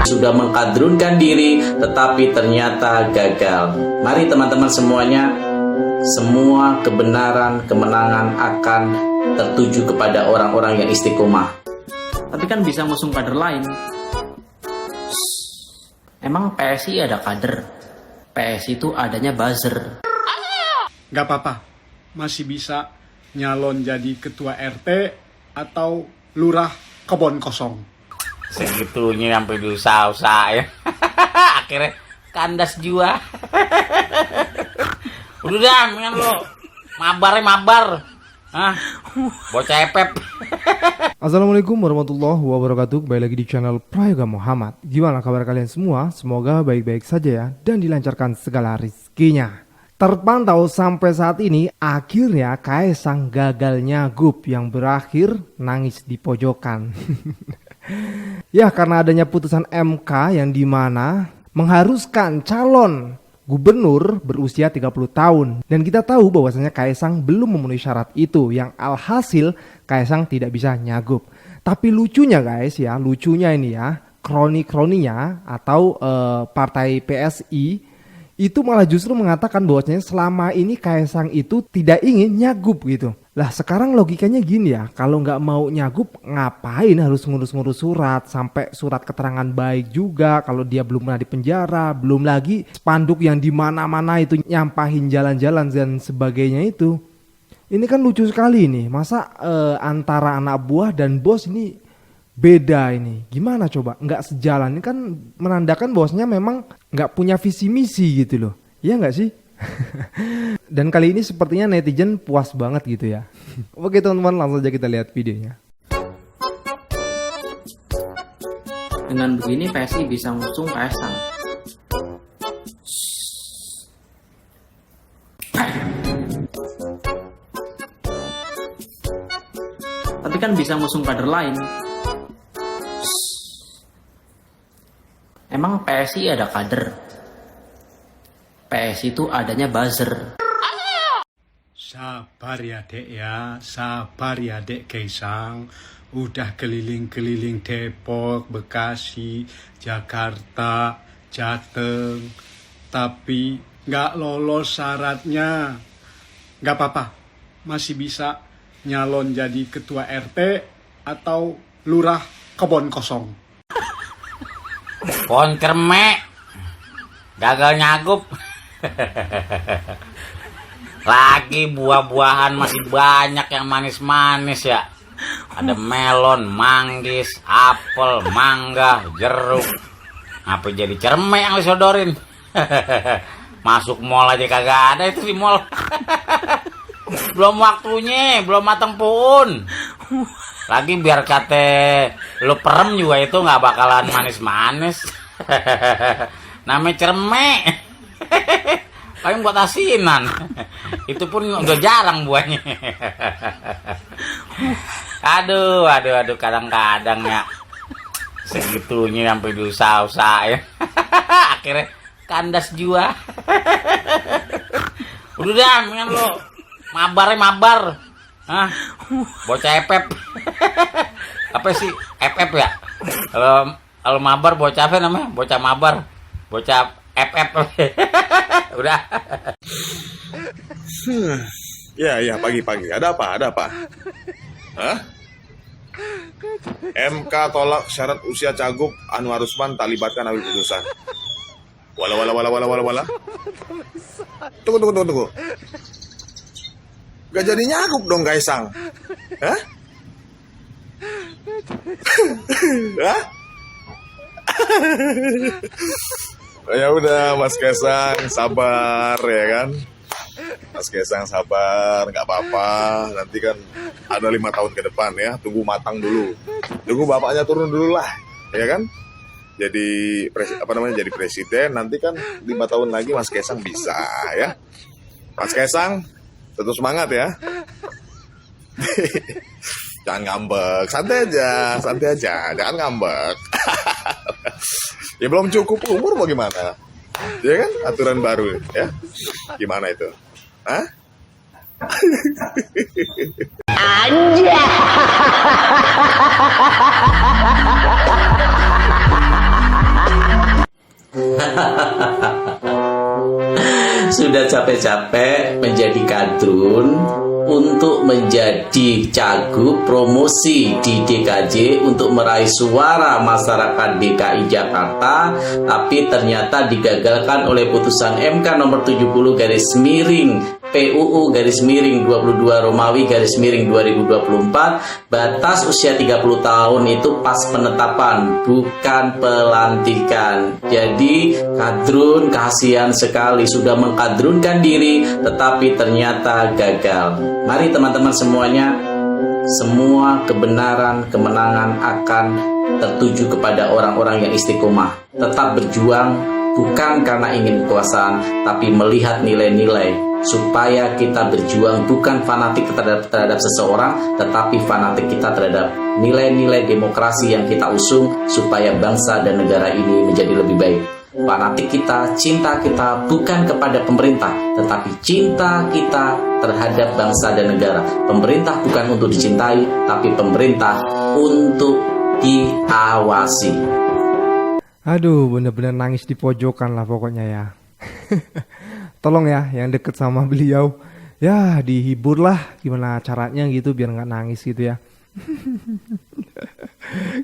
Sudah mengkadrunkan diri tetapi ternyata gagal. Mari teman-teman semuanya, semua kebenaran, kemenangan akan tertuju kepada orang-orang yang istiqomah. Tapi kan bisa ngusung kader lain. Emang PSI ada kader? PSI itu adanya buzzer. Gak apa-apa, masih bisa nyalon jadi ketua RT atau lurah kebon kosong. Segitunya sampai diusaha-usaha ya. Akhirnya kandas jua. Udah dah, mendingan lo mabar. Hah? Bocah epep. Assalamualaikum warahmatullahi wabarakatuh. Kembali lagi di channel Prayoga Muhammad. Gimana kabar kalian semua? Semoga baik-baik saja ya, dan dilancarkan segala rizkinya. Terpantau sampai saat ini, akhirnya Kaesang gagal nyagup yang berakhir nangis di pojokan. Ya, karena adanya putusan MK yang dimana mengharuskan calon gubernur berusia 30 tahun. Dan kita tahu bahwasanya Kaesang belum memenuhi syarat itu, yang alhasil Kaesang tidak bisa nyagup. Tapi lucunya guys ya, lucunya ini ya, kroni-kroninya atau partai PSI itu malah justru mengatakan bahwasanya selama ini Kaesang itu tidak ingin nyagup gitu. Lah sekarang logikanya gini ya, kalau nggak mau nyagup ngapain harus ngurus-ngurus surat, sampai surat keterangan baik juga kalau dia belum pernah dipenjara, belum lagi spanduk yang di mana-mana itu nyampahin jalan-jalan dan sebagainya itu. Ini kan lucu sekali nih, masa antara anak buah dan bos ini beda ini, gimana coba? Nggak sejalan, ini kan menandakan bahwasanya memang nggak punya visi misi gitu loh, iya nggak sih? Dan kali ini sepertinya netizen puas banget gitu ya. Oke teman-teman, langsung aja kita lihat videonya. Dengan begini PSI bisa ngusung Kaesang. Tapi kan bisa ngusung kader lain. Emang PSI ada kader? PSI itu adanya buzzer. Sabar ya dek ya, sabar ya dek Kaesang. Udah keliling-keliling Depok, Bekasi, Jakarta, Jateng, tapi gak lolos syaratnya. Gak apa-apa, masih bisa nyalon jadi ketua RT atau lurah kebon kosong. Pohon kermek gagal nyagup. Lagi buah-buahan masih banyak yang manis-manis ya. Ada melon, manggis, apel, mangga, jeruk. Apa jadi cermek yang disodorin? Masuk mall aja kagak ada itu di mall. Belum waktunya, belum mateng pun. Lagi biar kate lu perem juga itu nggak bakalan manis-manis. Namanya cermek. Paling buat asinan. Itu pun udah jarang buahnya. Aduh, kadang-kadang ya segitunya sampai diusaha-usaha ya. Akhirnya kandas jua. Udah dah, mendingan lo mabar. Hah? Bocah epep. Apa sih epep ya? Kalau mabar bocah apa namanya? Bocah mabar. Bocah epep. Udah. Ya, pagi-pagi. Ada apa? Hah? MK tolak syarat usia cagup Anwar Usman tak libatkan ambil putusan. Wala. Tunggu. Gak jadi nyagup dong Kaesang. Hah? Hah? Ya udah Mas Kaesang sabar ya kan. Mas Kaesang sabar, nggak apa-apa. Nanti kan ada 5 tahun ke depan ya. Tunggu matang dulu. Tunggu bapaknya turun dulu lah, ya kan. Jadi jadi presiden. Nanti kan 5 tahun lagi Mas Kaesang bisa ya. Mas Kaesang tetap semangat ya. Jangan ngambek, santai aja, jangan ngambek. Ya belum cukup umur mau gimana? Ya kan aturan baru ya. Gimana itu? Hah? Anjay. sudah capek-capek menjadi kadrun untuk menjadi cagup promosi di DKJ untuk meraih suara masyarakat DKI Jakarta, tapi ternyata digagalkan oleh putusan MK nomor 70 garis miring PUU garis miring 22 Romawi garis miring 2024. Batas usia 30 tahun itu pas penetapan, bukan pelantikan. Jadi kadrun kasihan sekali, sudah mengkadrunkan diri tetapi ternyata gagal. Mari teman-teman semuanya, semua kebenaran, kemenangan akan tertuju kepada orang-orang yang istiqomah. Tetap berjuang, bukan karena ingin kekuasaan, tapi melihat nilai-nilai. Supaya kita berjuang bukan fanatik terhadap seseorang, tetapi fanatik kita terhadap nilai-nilai demokrasi yang kita usung, supaya bangsa dan negara ini menjadi lebih baik. Fanatik kita, cinta kita bukan kepada pemerintah, tetapi cinta kita terhadap bangsa dan negara. Pemerintah bukan untuk dicintai, tapi pemerintah untuk diawasi. Aduh, bener-bener nangis di pojokan lah pokoknya ya. Tolong ya yang deket sama beliau, ya dihibur lah gimana caranya gitu biar nggak nangis gitu ya.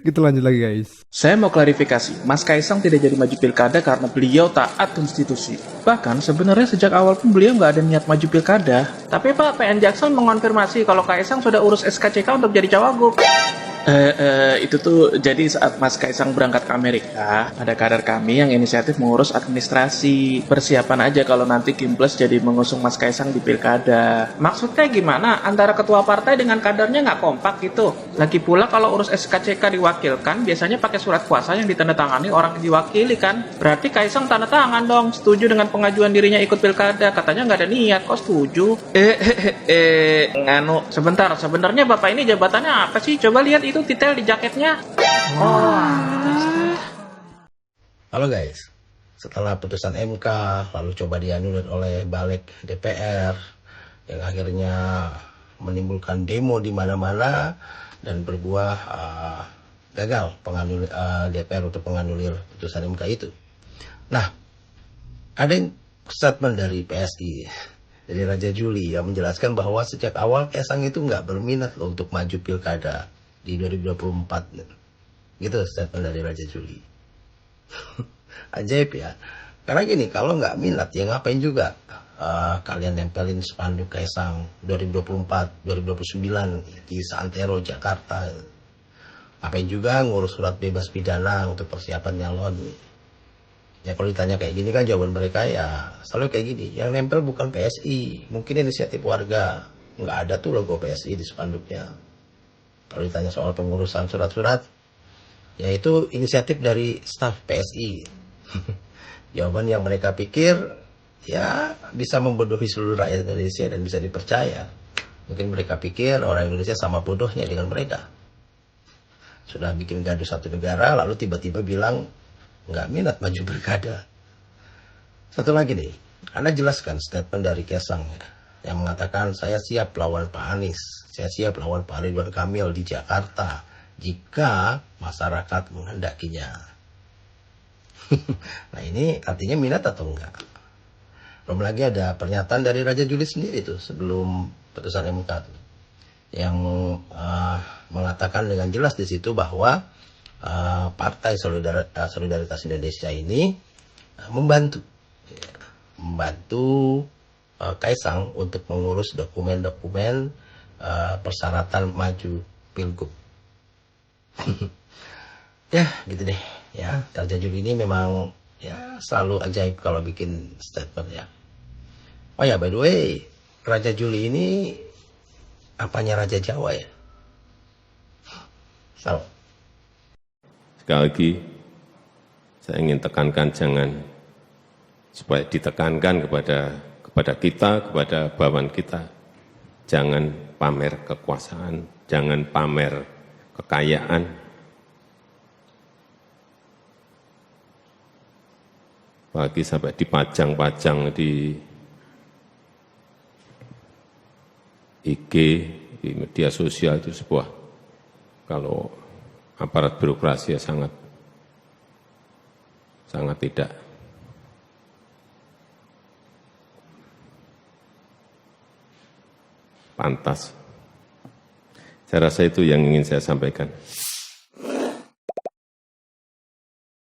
Gitu, lanjut lagi guys. Saya mau klarifikasi, Mas Kaisang tidak jadi maju pilkada karena beliau taat konstitusi. Bahkan sebenarnya sejak awal pun beliau nggak ada niat maju pilkada. Tapi Pak, PN Jaksel mengonfirmasi kalau Kaisang sudah urus SKCK untuk jadi cawagup. Itu tuh jadi saat Mas Kaisang berangkat ke Amerika, ada kader kami yang inisiatif mengurus administrasi. Persiapan aja kalau nanti Kimples jadi mengusung Mas Kaisang di pilkada. Maksudnya gimana? Antara ketua partai dengan kadernya nggak kompak gitu? Lagi pula kalau urus SKCK diwakilkan, biasanya pakai surat kuasa yang ditandatangani orang yang diwakili kan? Berarti Kaisang tanda tangan dong, setuju dengan pengajuan dirinya ikut pilkada. Katanya nggak ada niat, kok setuju? Nganu, sebentar, sebenarnya Bapak ini jabatannya apa sih? Coba lihat itu detail di jaketnya. Halo guys, setelah putusan MK lalu coba dianulir oleh balik DPR yang akhirnya menimbulkan demo di mana-mana dan berbuah gagal DPR untuk menganulir putusan MK itu. Nah, ada statement dari PSI, dari Raja Juli yang menjelaskan bahwa sejak awal Kaisang itu nggak berminat loh untuk maju pilkada di 2024. Gitu statement dari Raja Juli. Ajaib ya. Karena gini, kalau nggak minat ya ngapain juga kalian nempelin spanduk Kaisang 2024, 2029 di Santero, Jakarta. Ngapain juga ngurus surat bebas pidana untuk persiapan nyalon. Ya kalau ditanya kayak gini kan jawaban mereka ya selalu kayak gini. Yang nempel bukan PSI, mungkin inisiatif warga. Nggak ada tuh logo PSI di spanduknya. Kalau ditanya soal pengurusan surat-surat, ya itu inisiatif dari staf PSI. Jawaban yang mereka pikir, ya bisa membodohi seluruh rakyat Indonesia dan bisa dipercaya. Mungkin mereka pikir orang Indonesia sama bodohnya dengan mereka. Sudah bikin gaduh satu negara, lalu tiba-tiba bilang, nggak minat maju pilkada. Satu lagi nih, Anda jelaskan statement dari Kaisang yang mengatakan saya siap lawan Pak Anies, saya siap lawan Pak Ridwan Kamil di Jakarta jika masyarakat menghendakinya. Nah ini artinya minat atau enggak? Belum lagi ada pernyataan dari Raja Juli sendiri tuh sebelum putusan MK tuh, yang mengatakan dengan jelas di situ bahwa Partai Solidaritas Indonesia ini membantu Kaisang untuk mengurus dokumen-dokumen persyaratan maju pilgub. Ya gitu deh ya. Raja Juli ini memang ya selalu ajaib kalau bikin statement ya. Oh ya by the way, Raja Juli ini apanya Raja Jawa ya? Salam. Sekali lagi, saya ingin tekankan supaya ditekankan kepada kita, kepada bawahan kita. Jangan pamer kekuasaan, jangan pamer kekayaan. Apalagi sampai dipajang-pajang di IG, di media sosial itu sebuah, kalau aparat birokrasi ya sangat tidak pantas. Saya rasa itu yang ingin saya sampaikan.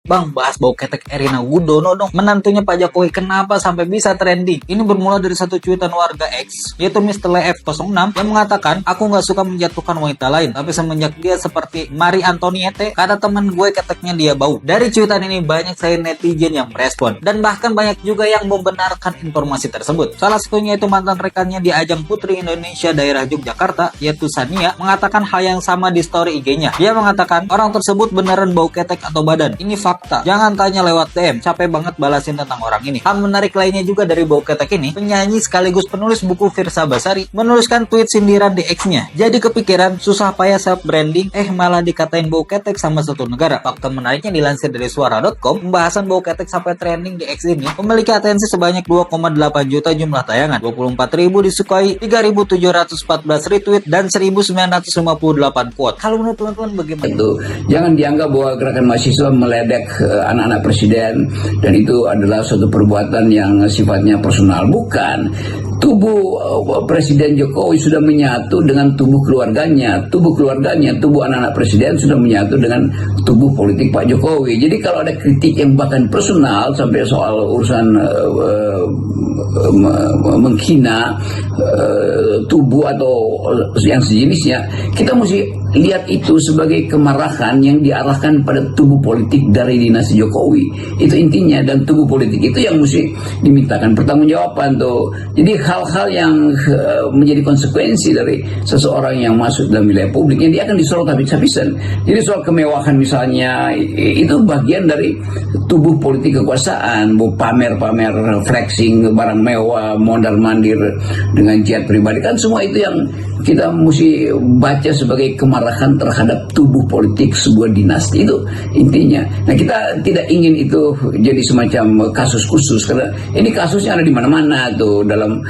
Bang, bahas bau ketek Erina Gudono dong. Menantunya Pak Jokowi kenapa sampai bisa trending? Ini bermula dari satu cuitan warga X, yaitu Mr. Lef06 yang mengatakan, aku nggak suka menjatuhkan wanita lain, tapi semenjak dia seperti Marie Antoniette, kata temen gue keteknya dia bau. Dari cuitan ini banyak saya netizen yang merespon, dan bahkan banyak juga yang membenarkan informasi tersebut. Salah satunya itu mantan rekannya di ajang Putri Indonesia daerah Yogyakarta, yaitu Sania, mengatakan hal yang sama di story IG-nya. Dia mengatakan, orang tersebut beneran bau ketek atau badan. Ini fakta. Jangan tanya lewat DM, capek banget balasin tentang orang ini. Hal menarik lainnya juga dari bau ketek ini, penyanyi sekaligus penulis buku Firsa Basari menuliskan tweet sindiran di X-nya. Jadi kepikiran, susah payah self branding, malah dikatain bau ketek sama satu negara. Fakta menariknya dilansir dari suara.com, pembahasan bau ketek sampai trending di X ini memiliki atensi sebanyak 2,8 juta jumlah tayangan, 24.000 disukai, 3.714 retweet, dan 1.958 quote. Kalau menurut teman-teman bagaimana? Itu jangan dianggap bahwa gerakan mahasiswa meledek anak-anak presiden dan itu adalah suatu perbuatan yang sifatnya personal. Bukan. Tubuh Presiden Jokowi sudah menyatu dengan tubuh keluarganya, tubuh anak-anak presiden sudah menyatu dengan tubuh politik Pak Jokowi. Jadi kalau ada kritik yang bahkan personal sampai soal urusan menghina tubuh atau yang sejenisnya, kita mesti lihat itu sebagai kemarahan yang diarahkan pada tubuh politik dari dinasti Jokowi. Itu intinya, dan tubuh politik itu yang mesti dimintakan pertanggungjawaban tuh. Jadi hal-hal yang menjadi konsekuensi dari seseorang yang masuk dalam wilayah publik yang dia akan disorot habis-habisan. Jadi soal kemewahan misalnya, itu bagian dari tubuh politik kekuasaan, pamer-pamer flexing barang mewah, mondar-mandir dengan jet pribadi, kan semua itu yang kita mesti baca sebagai kemarahan terhadap tubuh politik sebuah dinasti. Itu intinya. Nah, kita tidak ingin itu jadi semacam kasus khusus, karena ini kasusnya ada di mana-mana tuh, dalam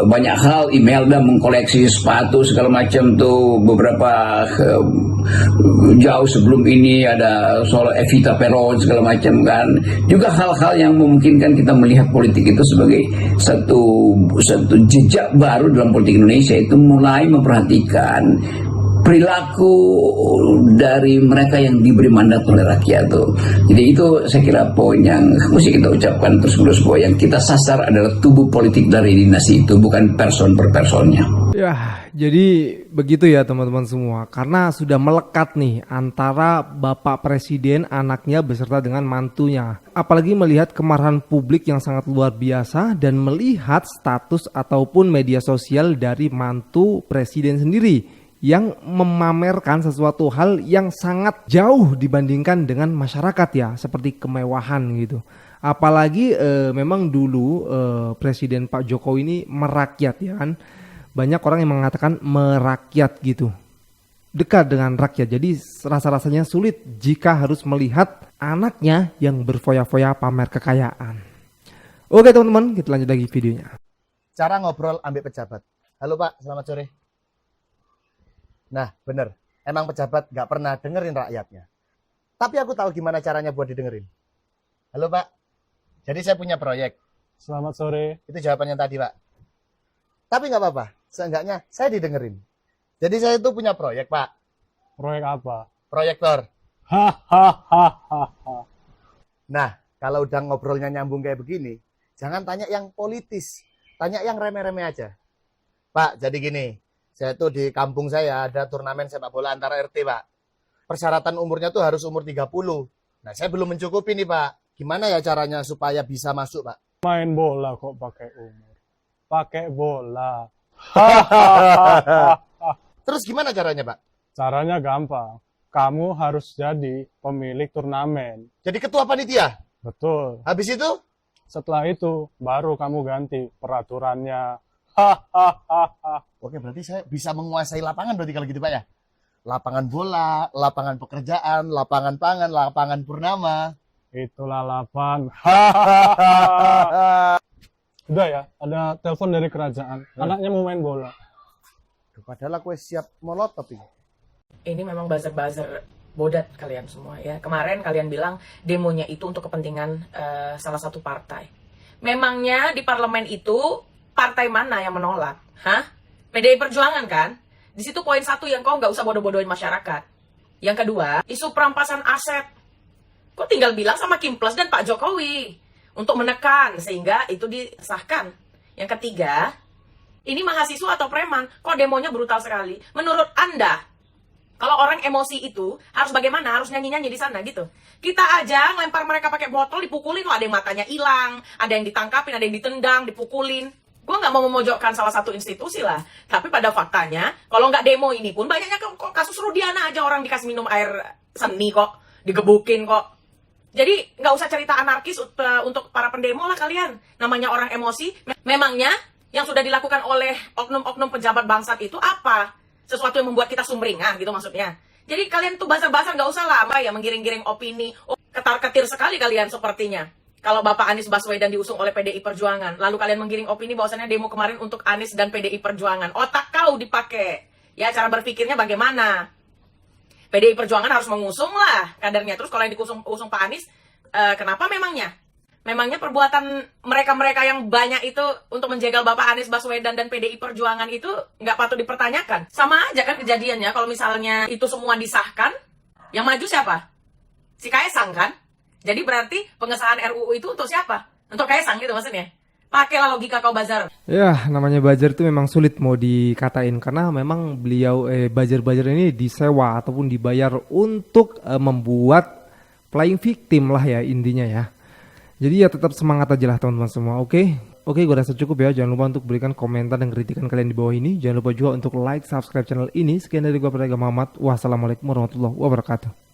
banyak hal. Imelda mengkoleksi sepatu segala macam tuh, beberapa jauh sebelum ini ada soal Evita Peron segala macam kan. Juga hal-hal yang memungkinkan kita melihat politik itu sebagai satu jejak baru dalam politik Indonesia, itu mulai memperhatikan perilaku dari mereka yang diberi mandat oleh rakyat tuh. Jadi itu saya kira poin yang mesti kita ucapkan terus-menerus, bahwa yang kita sasar adalah tubuh politik dari dinasti itu, bukan person per personnya. Ya, jadi begitu ya teman-teman semua. Karena sudah melekat nih antara Bapak Presiden, anaknya beserta dengan mantunya. Apalagi melihat kemarahan publik yang sangat luar biasa dan melihat status ataupun media sosial dari mantu Presiden sendiri yang memamerkan sesuatu hal yang sangat jauh dibandingkan dengan masyarakat ya, seperti kemewahan gitu. Apalagi memang dulu Presiden Pak Jokowi ini merakyat ya kan. Banyak orang yang mengatakan merakyat gitu, dekat dengan rakyat. Jadi rasa-rasanya sulit jika harus melihat anaknya yang berfoya-foya pamer kekayaan. Oke teman-teman, kita lanjut lagi videonya. Cara ngobrol ambil pejabat. Halo Pak, selamat sore. Nah bener, emang pejabat nggak pernah dengerin rakyatnya. Tapi aku tahu gimana caranya buat didengerin. Halo Pak, jadi saya punya proyek. Selamat sore. Itu jawabannya tadi Pak. Tapi nggak apa-apa, seenggaknya saya didengerin. Jadi saya itu punya proyek Pak. Proyek apa? Proyektor. Hahaha. Nah, kalau udah ngobrolnya nyambung kayak begini, jangan tanya yang politis, tanya yang remeh-remeh aja. Pak, jadi gini, saya tuh di kampung saya ada turnamen sepak bola antar RT Pak. Persyaratan umurnya tuh harus umur 30. Nah, saya belum mencukupi nih Pak. Gimana ya caranya supaya bisa masuk Pak? Main bola kok pakai umur. Pakai bola. Terus gimana caranya Pak? Caranya gampang. Kamu harus jadi pemilik turnamen. Jadi ketua panitia? Betul. Habis itu? Setelah itu baru kamu ganti peraturannya. Oke, berarti saya bisa menguasai lapangan berarti kalau gitu Pak ya? Lapangan bola, lapangan pekerjaan, lapangan pangan, lapangan purnama. Itulah lapan. Udah ya, ada telepon dari kerajaan. Anaknya mau main bola. Padahal aku siap molotov ini. Ini memang buzzer-buzzer bodat kalian semua ya. Kemarin kalian bilang demonya itu untuk kepentingan salah satu partai. Memangnya di parlemen itu partai mana yang menolak? Hah? PDI Perjuangan kan? Di situ poin satu yang kau nggak usah bodoh-bodohin masyarakat. Yang kedua, isu perampasan aset. Kok tinggal bilang sama Kim Plus dan Pak Jokowi untuk menekan sehingga itu disahkan. Yang ketiga, ini mahasiswa atau preman, kok demonya brutal sekali. Menurut Anda, kalau orang emosi itu harus bagaimana? Harus nyanyi-nyanyi di sana gitu. Kita aja ngelempar mereka pakai botol, dipukulin loh. Ada yang matanya hilang, ada yang ditangkapin, ada yang ditendang, dipukulin. Gue nggak mau memojokkan salah satu institusi lah. Tapi pada faktanya, kalau nggak demo ini pun banyaknya kok kasus Rudiana aja orang dikasih minum air seni kok, digebukin kok. Jadi nggak usah cerita anarkis untuk para pendemo lah kalian. Namanya orang emosi. Memangnya yang sudah dilakukan oleh oknum-oknum pejabat bangsat itu apa? Sesuatu yang membuat kita sumringah gitu maksudnya. Jadi kalian tuh bazar-bazar nggak usah lah apa ya menggiring-giring opini. Oh, ketar-ketir sekali kalian sepertinya. Kalau Bapak Anies Baswedan diusung oleh PDI Perjuangan, lalu kalian menggiring opini bahwasannya demo kemarin untuk Anies dan PDI Perjuangan. Otak kau dipakai. Ya cara berpikirnya bagaimana? PDI Perjuangan harus mengusung lah kadernya. Terus kalau yang diusung Pak Anies, kenapa memangnya? Memangnya perbuatan mereka-mereka yang banyak itu untuk menjegal Bapak Anies Baswedan dan PDI Perjuangan itu nggak patut dipertanyakan. Sama aja kan kejadiannya kalau misalnya itu semua disahkan, yang maju siapa? Si Kaisang kan? Jadi berarti pengesahan RUU itu untuk siapa? Untuk Kaisang gitu maksudnya? Pakailah logika kau Bazar. Ya, namanya Bazar itu memang sulit mau dikatain karena memang beliau Bazar-Bazar ini disewa ataupun dibayar untuk membuat playing victim lah ya intinya ya. Jadi ya tetap semangat aja lah teman-teman semua, oke? Oke, gue rasa cukup ya. Jangan lupa untuk berikan komentar dan kritikan kalian di bawah ini. Jangan lupa juga untuk like, subscribe channel ini. Sekian dari gue Prayoga Muhammad. Wassalamualaikum warahmatullahi wabarakatuh.